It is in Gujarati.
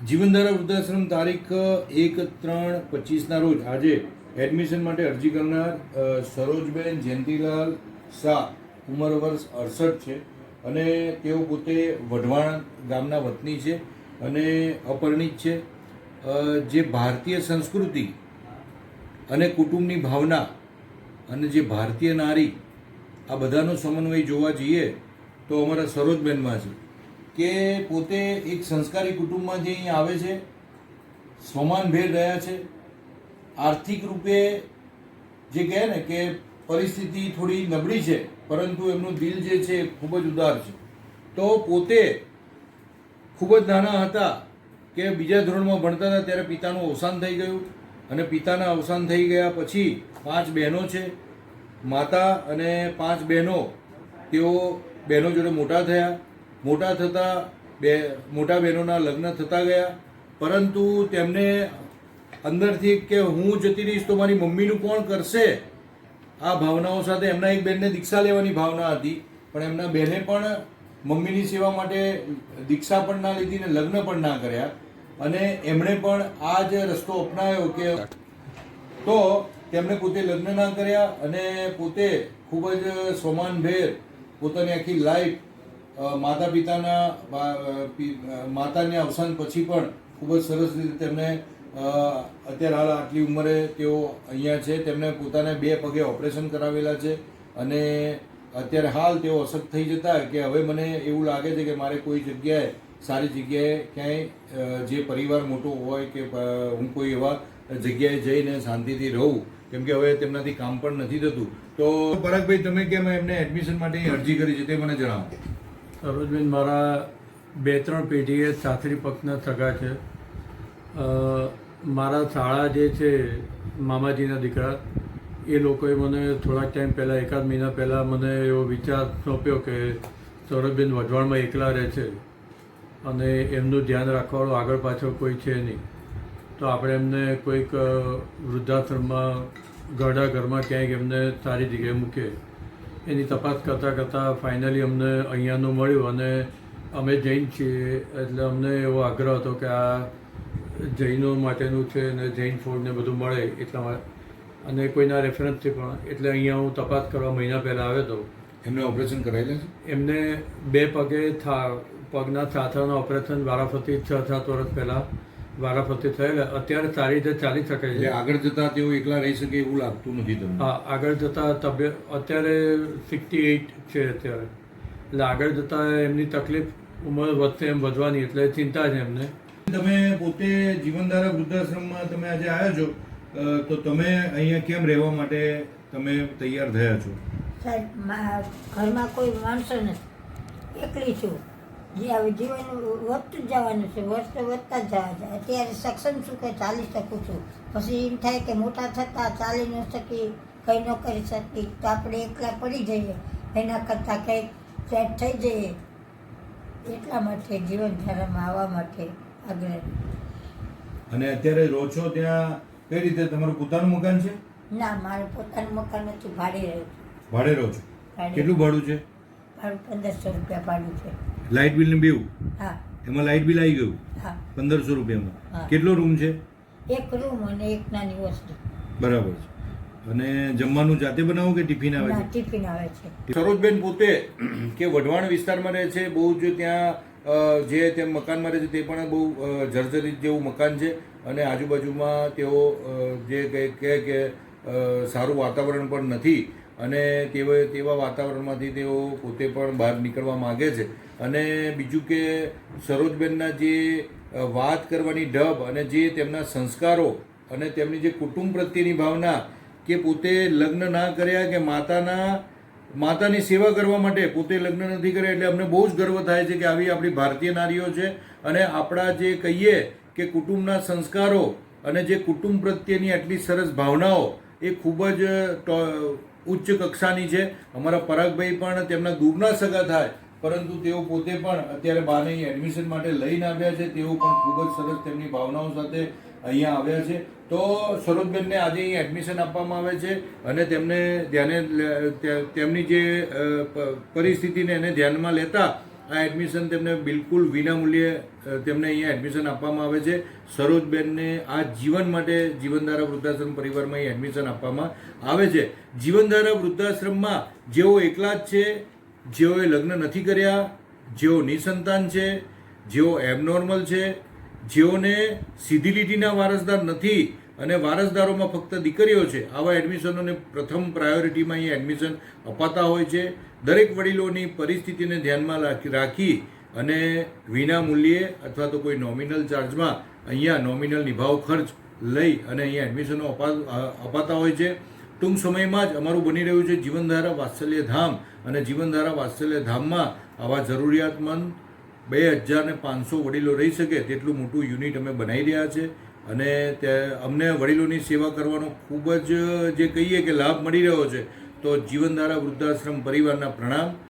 જીવનધારા વૃદ્ધાશ્રમ તારીખ 1/3/25ના રોજ આજે એડમિશન માટે અરજી કરનાર સરોજબેન જયંતિલાલ શાહ, ઉંમર વર્ષ 68 છે અને તેઓ પોતે વઢવાણ ગામના વતની છે અને અપરિણિત છે. જે ભારતીય સંસ્કૃતિ અને કુટુંબની ભાવના અને જે ભારતીય નારી, આ બધાનો સમન્વય જોવા જઈએ તો અમારા સરોજબેનમાં છે કે પોતે એક સંસ્કારી કુટુંબમાંથી અહીં આવે છે, સ્વમાનભેર રહ્યા છે. આર્થિક રૂપે જે કહે ને કે પરિસ્થિતિ થોડી નબળી છે, પરંતુ એમનું દિલ જે છે એ ખૂબ જ ઉદાર છે. તો પોતે ખૂબ જ નાના હતા કે બીજા ધોરણમાં ભણતા હતા ત્યારે પિતાનું અવસાન થઈ ગયું અને પિતાના અવસાન થઈ ગયા પછી 5 બહેનો છે, માતા અને 5 બહેનો. તેઓ બહેનો જોડે મોટા થયા. મોટા થતાં મોટા બહેનોના લગ્ન થતા ગયા, પરંતુ તેમને અંદરથી કે હું જતી રહીશ તો મારી મમ્મીનું કોણ કરશે, આ ભાવનાઓ સાથે એમના એક બહેનને દીક્ષા લેવાની ભાવના હતી, પણ એમના બહેને પણ મમ્મીની સેવા માટે દીક્ષા પણ ના લીધી ને લગ્ન પણ ના કર્યા અને એમણે પણ આ જ રસ્તો અપનાવ્યો કે તો તેમણે પોતે લગ્ન ના કર્યા અને પોતે ખૂબ જ સ્વમાનભેર પોતાની આખી લાઈફ માતા પિતાના માતાના અવસાન પછી પણ ખૂબ જ સરસ રીતે તેમને અત્યારે હાલ આટલી ઉંમરે તેઓ અહીંયા છે. તેમને પોતાને 2 પગે ઓપરેશન કરાવેલા છે અને અત્યારે હાલ તેઓ અશક્ત થઈ જતા કે હવે મને એવું લાગે છે કે મારે કોઈ જગ્યાએ સારી જગ્યાએ ક્યાંય જે પરિવાર મોટો હોય કે હું કોઈ એવા જગ્યાએ જઈને શાંતિથી રહું, કેમ કે હવે તેમનાથી કામ પણ નથી થતું. તો પરાગભાઈ, તમે કેમ એમને એડમિશન માટે અરજી કરી છે તે મને જણાવો. સરોજબેન મારા 2-3 પેઢીએ સાસરી પક્ષના સગા છે. મારા શાળા જે છે મામાજીના દીકરા, એ લોકોએ મને થોડાક ટાઈમ પહેલાં, 1 મહિના પહેલાં મને એવો વિચાર સોંપ્યો કે સરોજબેન વઢવાણમાં એકલા રહે છે અને એમનું ધ્યાન રાખવાવાળું આગળ પાછળ કોઈ છે નહીં, તો આપણે એમને કોઈક વૃદ્ધાશ્રમમાં ઘરડા ઘરમાં ક્યાંક એમને સારી જગ્યાએ મૂકીએ. એની તપાસ કરતાં કરતાં ફાઇનલી અમને અહીંયાનું મળ્યું અને અમે જૈન છીએ એટલે અમને એવો આગ્રહ હતો કે આ જૈનો માટેનું છે અને જૈન ફૂડ ને બધું મળે એટલા માટે, અને કોઈના રેફરન્સથી પણ, એટલે અહીંયા હું તપાસ કરવા મહિના પહેલાં આવ્યો હતો. એમને ઓપરેશન કરાયેલા છે? એમને 2 પગે પગના સાથળના ઓપરેશન વારાફરતી 6-7 વર્ષ પહેલાં વારાફરતી થયેલા. અત્યારે સારી રીતે ચાલી શકે છે. એટલે આગળ જતાં તેઓ એકલા રહી શકે એવું લાગતું નથી તમને? હા, આગળ જતાં તબિયત અત્યારે 68 છે અત્યારે, એટલે આગળ જતાં એમની તકલીફ ઉંમર વધશે એમ વધવાની, એટલે ચિંતા છે એમને. તમે પોતે જીવનધારા વૃદ્ધાશ્રમમાં તમે આજે આવ્યા છો, તો તમે અહીંયા કેમ રહેવા માટે તમે તૈયાર થયા છો? સાહેબ, ઘરમાં કોઈ માણસો નથી, એકલી છું. જે હવે જીવન વધતું જ જવાનું છે, વર્ષ તો વધતા જ જવા છે. અત્યારે સક્ષમ છું કે ચાલી શકું છું, પછી એમ થાય કે મોટા થતાં ચાલી ન શકી, કંઈ ન કરી શકી તો આપણે એકલા પડી જઈએ, એના કરતાં કંઈક સેટ થઈ જઈએ, એટલા માટે જીવનધારામાં આવવા માટે આગ્રહ. અને અત્યારે રહો છો ત્યાં કઈ રીતે? તમારું પોતાનું મકાન છે? ના, મારું પોતાનું મકાન નથી, ભાડે રહ્યું છું. ભાડે રહો છો? કેટલું ભાડું છે? ભાડું 1500 રૂપિયા ભાડું છે. લાઇટ બિલ ને બેવું? હા. એમાં લાઇટ બિલ આવી ગયું? હા. 1500 રૂપિયામાં. હા. કેટલો રૂમ છે? 1 રૂમ અને 1 નાની વસ્તુ. બરાબર છે. અને જમવાનું જાતે બનાવો કે ટિફિન આવે છે? ટિફિન આવે છે. સરોજબેન પોતે કે વઢવાણ વિસ્તારમાં રહે છે, બહુ જ ત્યાં જે તેમ મકાનમાં રહે છે તે પણ બહુ જર્જરિત જેવું મકાન છે અને આજુબાજુમાં તેઓ જે કહે કે સારું વાતાવરણ પણ નથી અને તેવા વાતાવરણમાંથી તેઓ પોતે પણ બહાર નીકળવા માગે છે. અને બીજું કે સરોજબેનના જે વાત કરવાની ઢબ અને જે તેમના સંસ્કારો અને તેમની જે કુટુંબ પ્રત્યેની ભાવના, કે પોતે લગ્ન ના કર્યા કે માતાની સેવા કરવા માટે પોતે લગ્ન નથી કર્યા, એટલે અમને બહુ જ ગર્વ થાય છે કે આવી આપણી ભારતીય નારીઓ છે. અને આપણા જે કહીએ કે કુટુંબના સંસ્કારો અને જે કુટુંબ પ્રત્યેની આટલી સરસ ભાવનાઓ એ ખૂબ જ ઉચ્ચ કક્ષાની છે. અમારા પરાગભાઈ પણ તેમના દૂરના સગા થાય, પરંતુ તેઓ પોતે પણ અત્યારે બાને એડમિશન માટે લઈને આવ્યા છે. તેઓ પણ ખૂબ જ સરસ તેમની ભાવનાઓ સાથે અહીંયા આવ્યા છે. તો સરોજબેનને આજે અહીં એડમિશન આપવામાં આવે છે અને તેમને તેમની જે પરિસ્થિતિને એને ધ્યાનમાં લેતા આ એડમિશન તેમને બિલકુલ વિનામૂલ્યે તેમને અહીંયા એડમિશન આપવામાં આવે છે. સરોજબેનને આ જીવન માટે જીવનધારા વૃદ્ધાશ્રમ પરિવારમાં અહીં એડમિશન આપવામાં આવે છે. જીવનધારા વૃદ્ધાશ્રમમાં જેઓ એકલા જ છે, જેઓએ લગ્ન નથી કર્યા, જેઓ નિસંતાન છે, જેઓ એબનોર્મલ છે, જેઓને સીધી લીટીના વારસદાર નથી અને વારસદારોમાં ફક્ત દીકરીઓ છે, આવા એડમિશનોને પ્રથમ પ્રાયોરિટીમાં અહીંયા એડમિશન અપાતા હોય છે. દરેક વડીલોની પરિસ્થિતિને ધ્યાનમાં રાખી અને વિના મૂલ્યે અથવા તો કોઈ નોમિનલ ચાર્જમાં અહીંયા નોમિનલ નિભાવ ખર્ચ લઈ અને અહીંયા એડમિશનો અપાતા હોય છે. ટૂંક સમયમાં જ અમારું બની રહ્યું છે જીવનધારા વાત્સલ્ય ધામ, અને જીવનધારા વાત્સલ્ય ધામમાં આવા જરૂરિયાતમંદ 2500 વડીલો રહી શકે તેટલું મોટું યુનિટ અમે બનાવી રહ્યા છે. અને અમને વડીલોની સેવા કરવાનો ખૂબ જ જે કહીએ કે લાભ મળી રહ્યો છે, તો જીવનધારા વૃદ્ધાશ્રમ પરિવારના પ્રણામ.